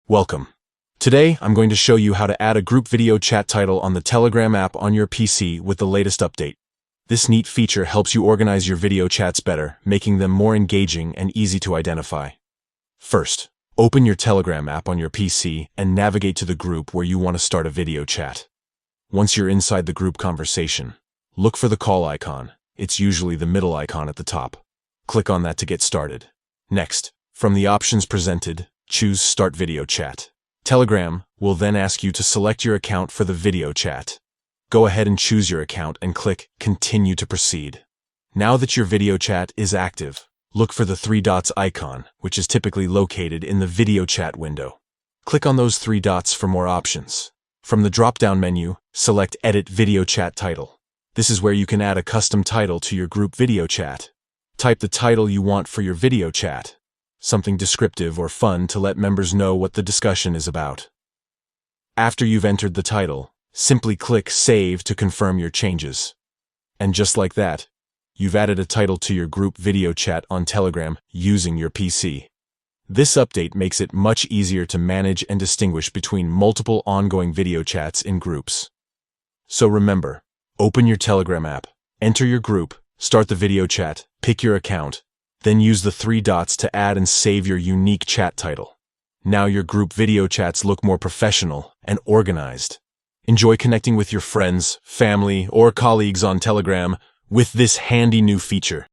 Welcome. Today, I'm going to show you how to add a group video chat title on the Telegram app on your PC with the latest update. This neat feature helps you organize your video chats better, making them more engaging and easy to identify. First, open your Telegram app on your PC and navigate to the group where you want to start a video chat. Once you're inside the group conversation, look for the call icon. It's usually the middle icon at the top. Click on that to get started. Next, from the options presented, choose Start Video Chat. Telegram will then ask you to select your account for the video chat. Go ahead and choose your account and click Continue to proceed. Now that your video chat is active, look for the three dots icon, which is typically located in the video chat window. Click on those three dots for more options. From the drop-down menu, select Edit Video Chat Title. This is where you can add a custom title to your group video chat. Type the title you want for your video chat. Something descriptive or fun to let members know what the discussion is about. After you've entered the title, simply click Save to confirm your changes. And just like that, you've added a title to your group video chat on Telegram using your PC. This update makes it much easier to manage and distinguish between multiple ongoing video chats in groups. So remember, open your Telegram app, enter your group, start the video chat, pick your account, then use the three dots to add and save your unique chat title. Now your group video chats look more professional and organized. Enjoy connecting with your friends, family, or colleagues on Telegram with this handy new feature.